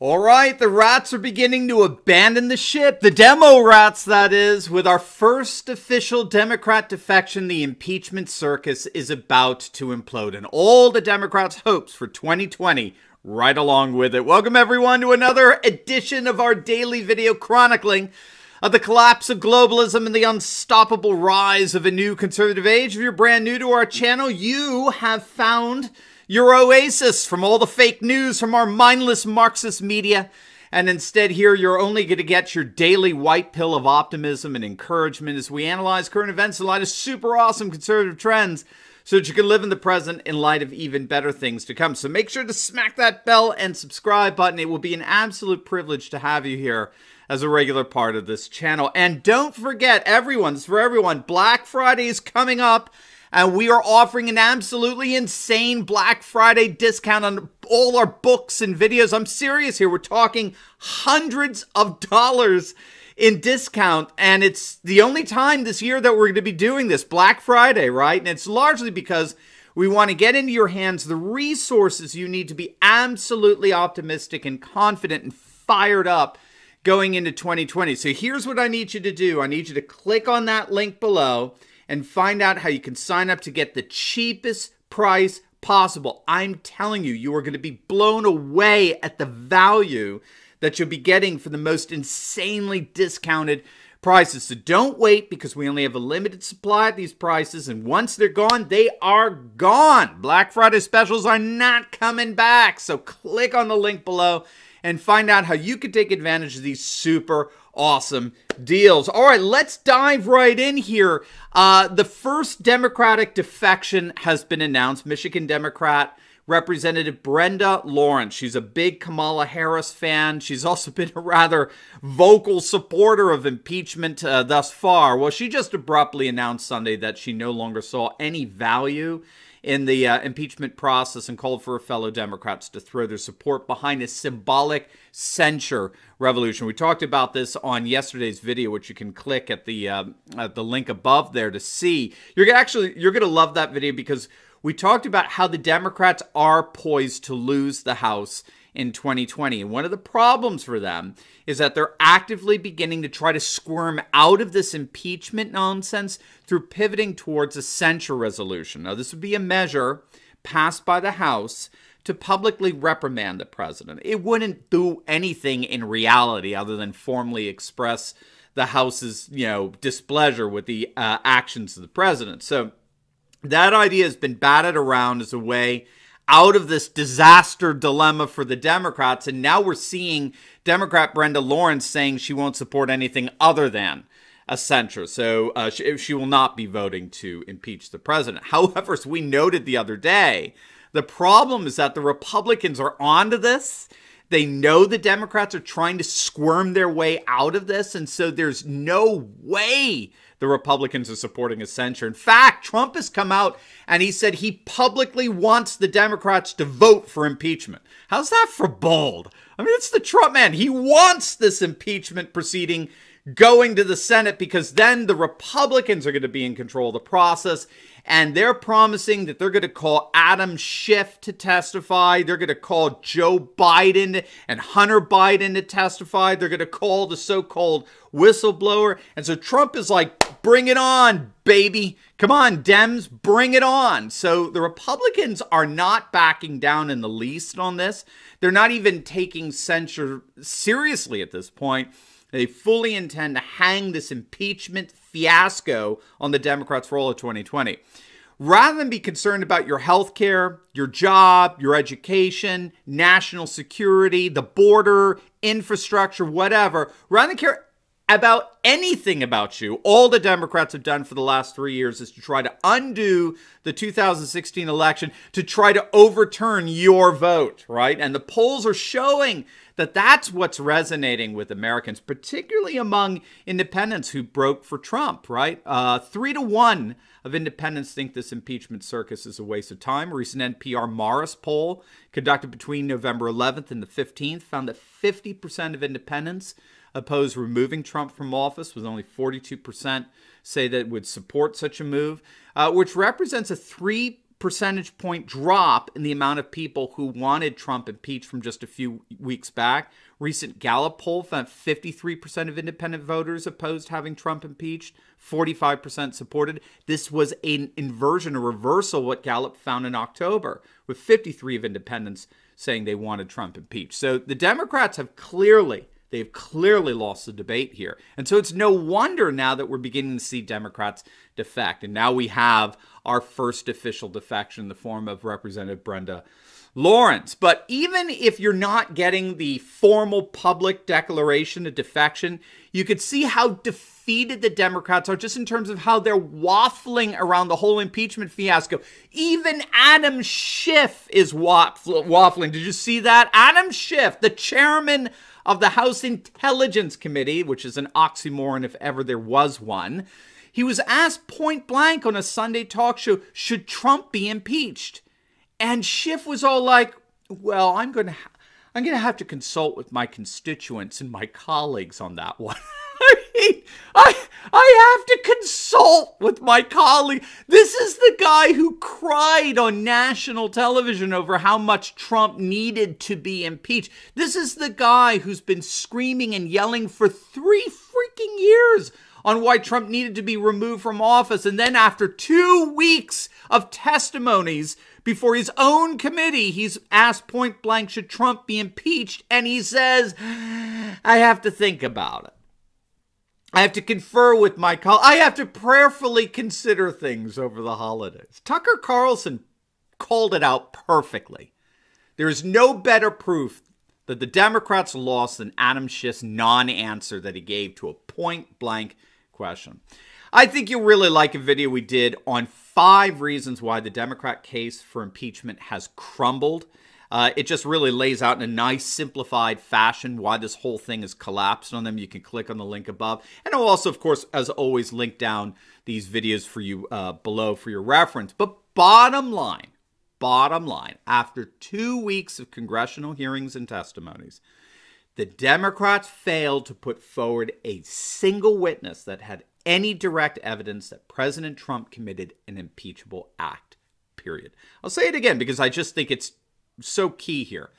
All right, the rats are beginning to abandon the ship. The demo rats, that is, with our first official Democrat defection. The impeachment circus is about to implode, and all the Democrats' hopes for 2020 right along with it. Welcome, everyone, to another edition of our daily video chronicling of the collapse of globalism and the unstoppable rise of a new conservative age. If you're brand new to our channel, you have found your oasis from all the fake news from our mindless Marxist media. And instead here, you're only going to get your daily white pill of optimism and encouragement as we analyze current events in light of super awesome conservative trends so that you can live in the present in light of even better things to come. So make sure to smack that bell and subscribe button. It will be an absolute privilege to have you here as a regular part of this channel. And don't forget, everyone, this is for everyone, Black Friday is coming up. And we are offering an absolutely insane Black Friday discount on all our books and videos. I'm serious here. We're talking hundreds of dollars in discount. And it's the only time this year that we're going to be doing this, Black Friday, right? And it's largely because we want to get into your hands the resources you need to be absolutely optimistic and confident and fired up going into 2020. So here's what I need you to do. I need you to click on that link below and find out how you can sign up to get the cheapest price possible. I'm telling you, you are going to be blown away at the value that you'll be getting for the most insanely discounted prices. So don't wait, because we only have a limited supply at these prices, and once they're gone, they are gone. Black Friday specials are not coming back. So click on the link below and find out how you can take advantage of these super awesome deals. All right, let's dive right in here. The first Democratic defection has been announced. Michigan Democrat Representative Brenda Lawrence. She's a big Kamala Harris fan. She's also been a rather vocal supporter of impeachment thus far. Well, she just abruptly announced Sunday that she no longer saw any value in the impeachment process and called for her fellow Democrats to throw their support behind a symbolic censure revolution. We talked about this on yesterday's video, which you can click at the link above there to see. You're going to love that video, because we talked about how the Democrats are poised to lose the House in 2020. And one of the problems for them is that they're actively beginning to try to squirm out of this impeachment nonsense through pivoting towards a censure resolution. Now, this would be a measure passed by the House to publicly reprimand the president. It wouldn't do anything in reality other than formally express the House's, displeasure with the actions of the president. So that idea has been batted around as a way out of this disaster dilemma for the Democrats. And now we're seeing Democrat Brenda Lawrence saying she won't support anything other than a censure. So she will not be voting to impeach the president. However, as we noted the other day, the problem is that the Republicans are onto this. They know the Democrats are trying to squirm their way out of this. And so there's no way the Republicans are supporting a censure. In fact, Trump has come out and he said he publicly wants the Democrats to vote for impeachment. How's that for bold? I mean, it's the Trump man. He wants this impeachment proceeding going to the Senate, because then the Republicans are going to be in control of the process. And they're promising that they're going to call Adam Schiff to testify. They're going to call Joe Biden and Hunter Biden to testify. They're going to call the so-called whistleblower. And so Trump is like, bring it on, baby. Come on, Dems, bring it on. So the Republicans are not backing down in the least on this. They're not even taking censure seriously at this point. They fully intend to hang this impeachment fiasco on the Democrats for all of 2020. Rather than be concerned about your health care, your job, your education, national security, the border, infrastructure, whatever, rather than care about anything about you, all the Democrats have done for the last 3 years is to try to undo the 2016 election, to try to overturn your vote, right? And the polls are showing that that's what's resonating with Americans, particularly among independents who broke for Trump, right? 3-1 of independents think this impeachment circus is a waste of time. A recent NPR Morris poll conducted between November 11th and the 15th found that 50% of independents oppose removing Trump from office, with only 42% say that would support such a move, which represents a 3 percentage point drop in the amount of people who wanted Trump impeached from just a few weeks back. Recent Gallup poll found 53% of independent voters opposed having Trump impeached, 45% supported. This was an inversion, a reversal of what Gallup found in October, with 53% of independents saying they wanted Trump impeached. So the Democrats have clearly lost the debate here. And so it's no wonder now that we're beginning to see Democrats defect. And now we have our first official defection in the form of Representative Brenda Lawrence. But even if you're not getting the formal public declaration of defection, you could see how defeated the Democrats are just in terms of how they're waffling around the whole impeachment fiasco. Even Adam Schiff is waffling. Did you see that? Adam Schiff, the chairman of the House Intelligence Committee, which is an oxymoron if ever there was one, he was asked point blank on a Sunday talk show, should Trump be impeached? And Schiff was all like, well, I'm going to have to consult with my constituents and my colleagues on that one. I have to consult with my colleague. This is the guy who cried on national television over how much Trump needed to be impeached. This is the guy who's been screaming and yelling for 3 freaking years on why Trump needed to be removed from office. And then after 2 weeks of testimonies before his own committee, he's asked point blank, should Trump be impeached? And he says, I have to think about it. I have to confer with my colleagues. I have to prayerfully consider things over the holidays. Tucker Carlson called it out perfectly. There is no better proof that the Democrats lost than Adam Schiff's non-answer that he gave to a point-blank question. I think you'll really like a video we did on 5 reasons why the Democrat case for impeachment has crumbled. It just really lays out in a nice, simplified fashion why this whole thing has collapsed on them. You can click on the link above. And I'll also, of course, as always, link down these videos for you below for your reference. But bottom line, after 2 weeks of congressional hearings and testimonies, the Democrats failed to put forward a single witness that had any direct evidence that President Trump committed an impeachable act, period. I'll say it again because I just think it's so key here.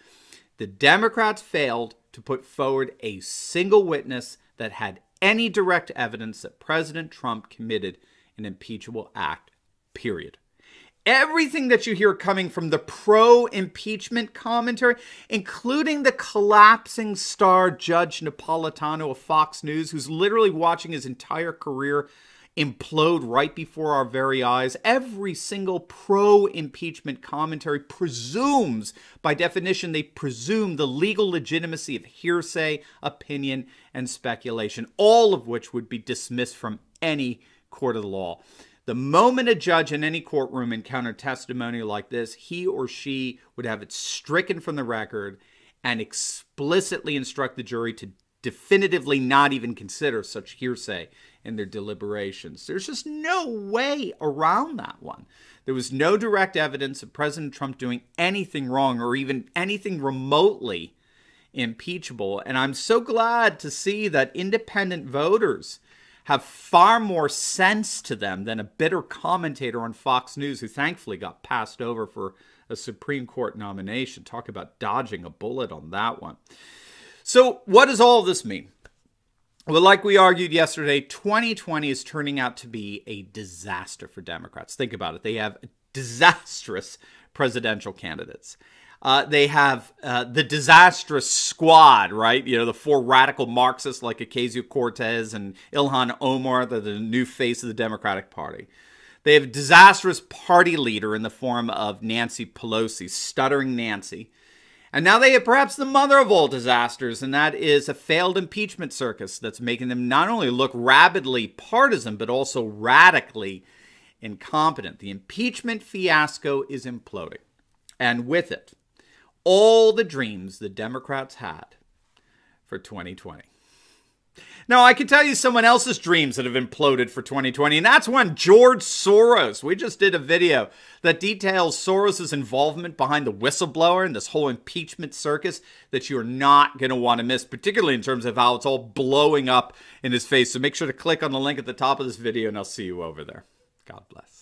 The Democrats failed to put forward a single witness that had any direct evidence that President Trump committed an impeachable act, period. Everything that you hear coming from the pro-impeachment commentary, including the collapsing star Judge Napolitano of Fox News, who's literally watching his entire career implode right before our very eyes. Every single pro-impeachment commentary presumes, by definition, they presume the legal legitimacy of hearsay, opinion, and speculation, all of which would be dismissed from any court of law. The moment a judge in any courtroom encountered testimony like this, he or she would have it stricken from the record and explicitly instruct the jury to definitively not even consider such hearsay in their deliberations. There's just no way around that one. There was no direct evidence of President Trump doing anything wrong or even anything remotely impeachable. And I'm so glad to see that independent voters have far more sense to them than a bitter commentator on Fox News who thankfully got passed over for a Supreme Court nomination. Talk about dodging a bullet on that one. So what does all of this mean? Well, like we argued yesterday, 2020 is turning out to be a disaster for Democrats. Think about it. They have disastrous presidential candidates. They have the disastrous squad, right? You know, the 4 radical Marxists like Ocasio-Cortez and Ilhan Omar, the new face of the Democratic Party. They have a disastrous party leader in the form of Nancy Pelosi, stuttering Nancy. And now they have perhaps the mother of all disasters, and that is a failed impeachment circus that's making them not only look rabidly partisan, but also radically incompetent. The impeachment fiasco is imploding. And with it, all the dreams the Democrats had for 2020. Now, I can tell you someone else's dreams that have imploded for 2020, and that's one George Soros. We just did a video that details Soros' involvement behind the whistleblower and this whole impeachment circus that you're not going to want to miss, particularly in terms of how it's all blowing up in his face. So make sure to click on the link at the top of this video, and I'll see you over there. God bless.